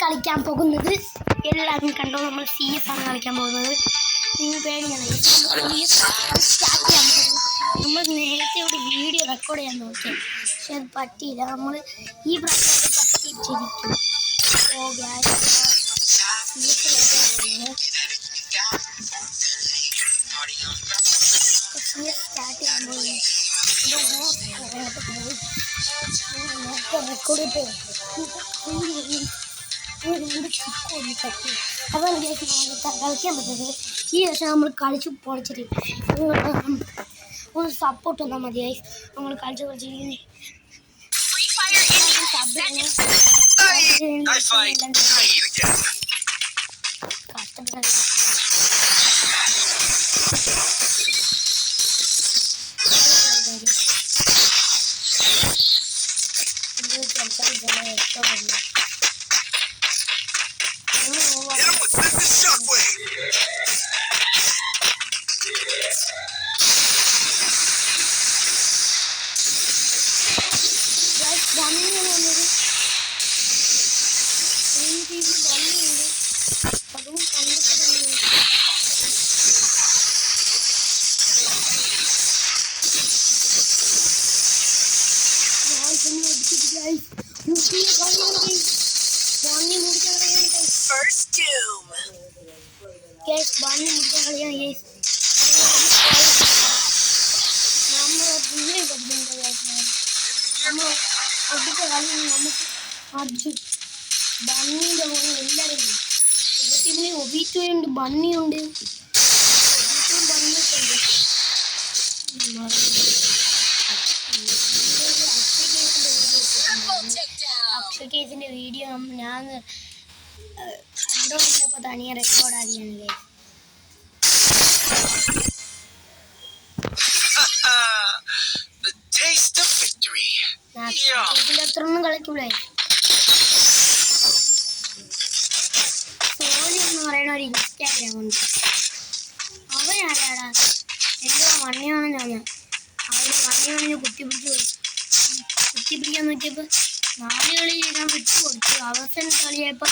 കളിക്കാൻ പോകുന്നത് എല്ലാവരും കണ്ടോ. നമ്മൾ CS ആണ് കളിക്കാൻ പോകുന്നത്. നിങ്ങൾ പേടിയാണ് സ്റ്റാർട്ട് ചെയ്യാൻ പോകുന്നത്. നമ്മൾ നേരത്തെ ഒരു വീഡിയോ റെക്കോർഡ് ചെയ്യാൻ നോക്കി, പക്ഷെ അത് പറ്റിയില്ല. നമ്മൾ ഈ പ്രാവശ്യം അത് പറ്റിയിട്ടിരിക്കും. ഓ ഗ്യാസ് CS കളിക്കാൻ പോകുന്നത്. CS സ്റ്റാർട്ട് ചെയ്യാൻ പോകുന്നത്. റെക്കോർഡ് അതാണ് കളിക്കാൻ പറ്റുന്നത്. ഈ വർഷം നമ്മൾ കളിച്ച് പൊളിച്ചിട്ട് ഒന്ന് സപ്പോർട്ട് വന്നാൽ മതിയായി. നമ്മൾ കളിച്ച് പൊളിച്ചിരിക്കുന്നത് കഷ്ടപ്പെട്ട First doom. Guys, bunny मुझे കളിയാ guys. നമ്മൾ ഇതിനെ കൊണ്ടുണ്ട് guys. നമ്മൾ അടുത്ത കളി നമുക്ക് അജു ബണ്ണിയുടെ കൂടെ എല്ലാവരും ഉണ്ട്. ടീമിൽ ഒബിറ്റോ ഉണ്ട്, ബണ്ണി ഉണ്ട്, അക്ഷയ്ക്കേസിന്റെ വീഡിയോ ഞാൻ കണ്ടോണ്ടിരുന്നപ്പോൾ തനിയെ റെക്കോർഡാക്കിയാണല്ലേ. ഇതിന്റെ അത്ര ഒന്നും കളിക്കൂലേ. സോണി എന്ന് പറയുന്ന ഒരു ഇൻസ്റ്റാഗ്രാം ഉണ്ട്. അവനാരാടാ എന്തോ മണ്ണിയാണ് ഞാൻ അവന് മണ്ണിയാണെന്ന് കുത്തിപ്പിടിക്കാൻ നോക്കിയപ്പോൾ 4 കളി ഞാൻ വിട്ടു കൊടുത്തു. അവസാന കളിയായപ്പോൾ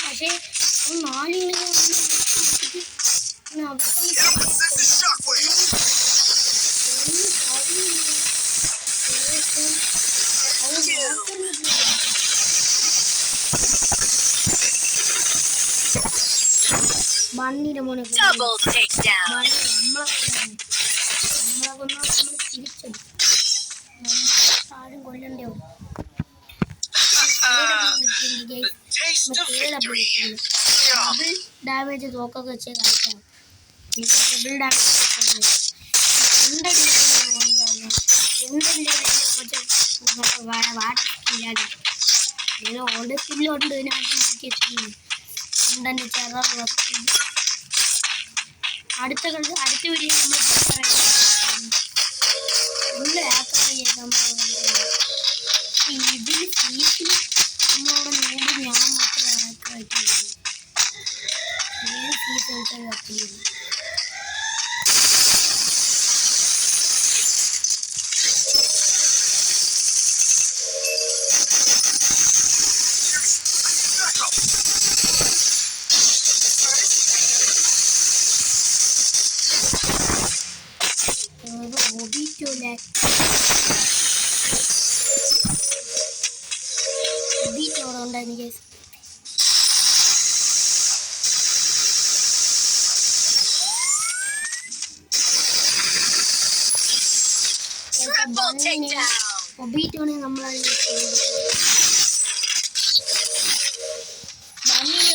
പക്ഷേ 4 ബണ്ണിയുടെ മോനെ ആരും കൊല്ലണ്ടോ. ഡാമേജ് തോക്കൊക്കെ വെച്ച് കളിക്കാം. ട്രിപ്പിൾ ഡാമേജ് വാട്ടില്ലാതെ ഓൾഡ് സ്കില്ലുണ്ട്. ഇതിനകത്ത് മാറ്റി വെച്ചിട്ടുണ്ട്. ഉണ്ടെൻ്റെ ചെറ അടുത്ത വീഡിയോ നമ്മൾ ഫുള്ള് ആക്കാൻ ഇതിൽ സീറ്റിൽ നമ്മളവിടെ നോമ്പ് ഞാൻ മാത്രമേ ആക്കായിട്ടുള്ളൂ. സീറ്റ് കളിച്ചാൽ കത്തിയിരുന്നു. ഉണ്ടായിരുന്നു ഒബീറ്റോണ് നമ്മളാണ്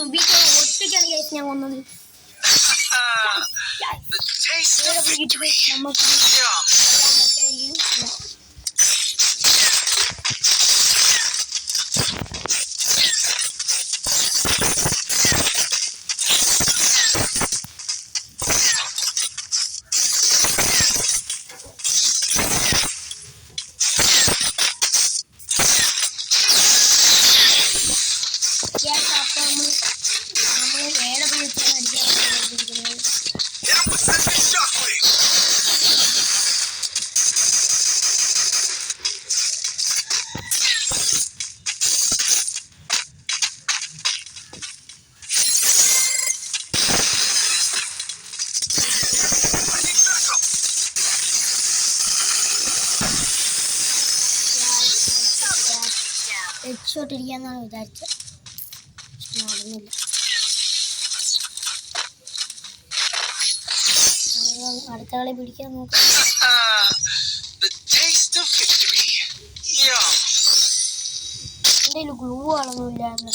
ഒബീറ്റോ ഒറ്റയ്ക്കാണ് കേസ് ഞാൻ വന്നത്. നമുക്ക് രക്ഷോട്ടിരിക്കാന്നാണ് വിചാരിച്ചത്. പക്ഷെ നടന്നില്ല. അടുത്ത കളി പിടിക്കാൻ നോക്കാം. എന്തെങ്കിലും ഗ്ലൂ ആളൊന്നുമില്ലായിരുന്നു.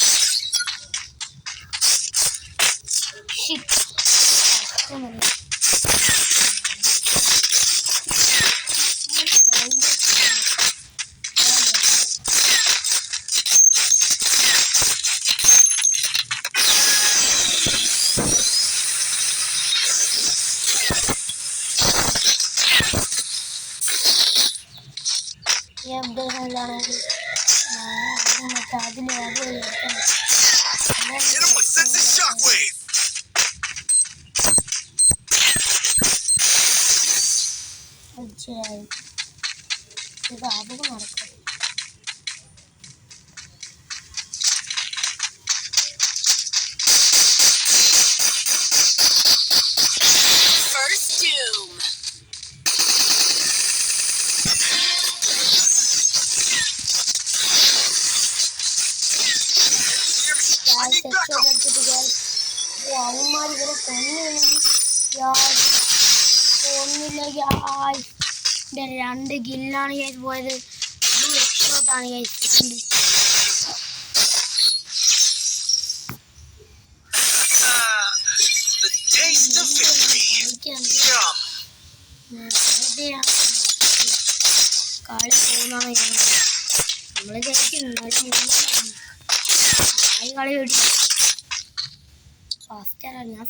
ഇത് അപകടം നടക്കും. അവന്മാർ ഇവരെ കൊന്നില്ലെങ്കിൽ 2 ഗില്ലാണ് കേസ് പോയത്. അത് രക്ഷോട്ടാണ് കേസ്. കളി പോകുന്നതാണ് നമ്മള് ജയിക്കും. കളി പിടി ഫാസ്റ്റാണ്. ഞാൻ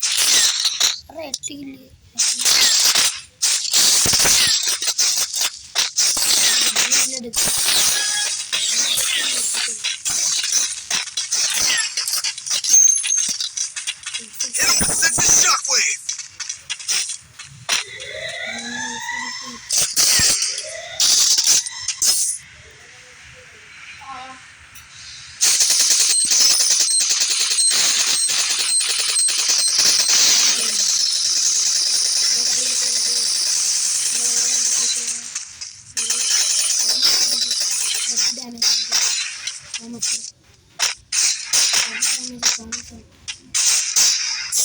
എത്തിയില്ലേ?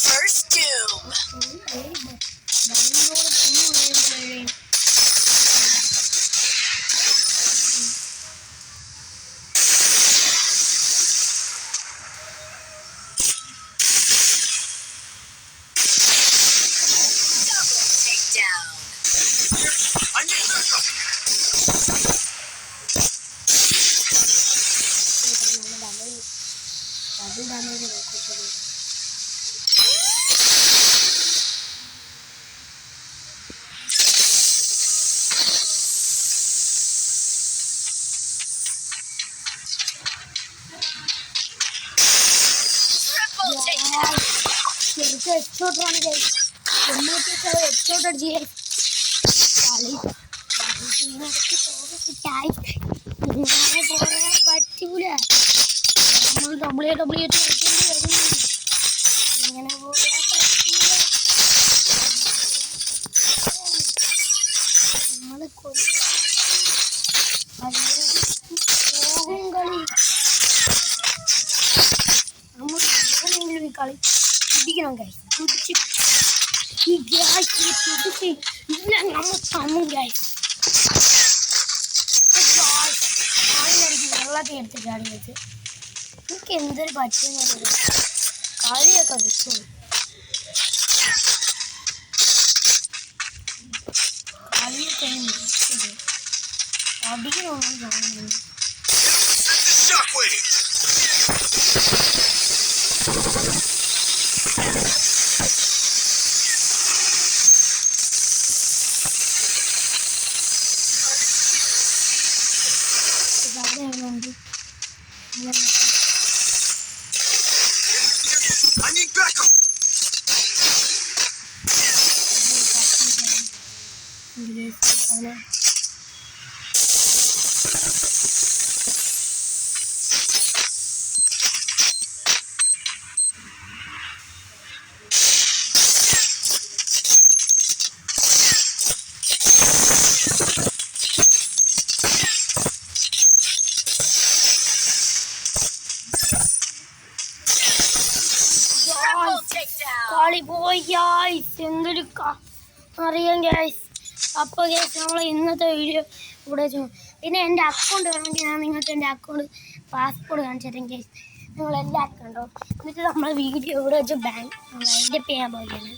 First doom. പറ്റൂല. ഇങ്ങനെ നമ്മള് കളി പിടിക്കണം ഗൈസ്. ഈ ഗ്യാസ് ഇല്ല നമ്മൾ തമ്മും ഗൈസ്. വെള്ളത്തിൽ എടുത്ത് ചാടി വെച്ച് എനിക്ക് എന്തൊരു പറ്റുന്ന കളിയൊക്കെ വെച്ചു. കളിയൊക്കെ അടിക്കണമെന്ന് തോന്നുന്നു. അറിയാം ഗൈസ്. അപ്പോൾ ഗൈസ് നമ്മൾ ഇന്നത്തെ വീഡിയോ ഇവിടെ വെച്ചു. പിന്നെ എൻ്റെ അക്കൗണ്ട് വേണമെങ്കിൽ ഞാൻ നിങ്ങൾക്ക് എൻ്റെ അക്കൗണ്ട് പാസ്പോർട്ട് കാണിച്ചു തരാം ഗൈസ്. നിങ്ങൾ എല്ലാവർക്കും കണ്ടോ. എന്നിട്ട് നമ്മൾ വീഡിയോ ഇവിടെ വെച്ച് ബാങ്ക് വൈൻഡപ്പ് ചെയ്യാൻ പോവുകയാണ്.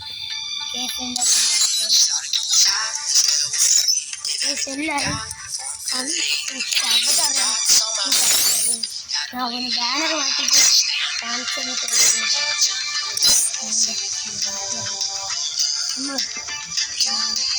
എല്ലാവരും ബാനർ മാറ്റിയിട്ട് കാണിച്ചു നമ്മൾ എല്ലാവരും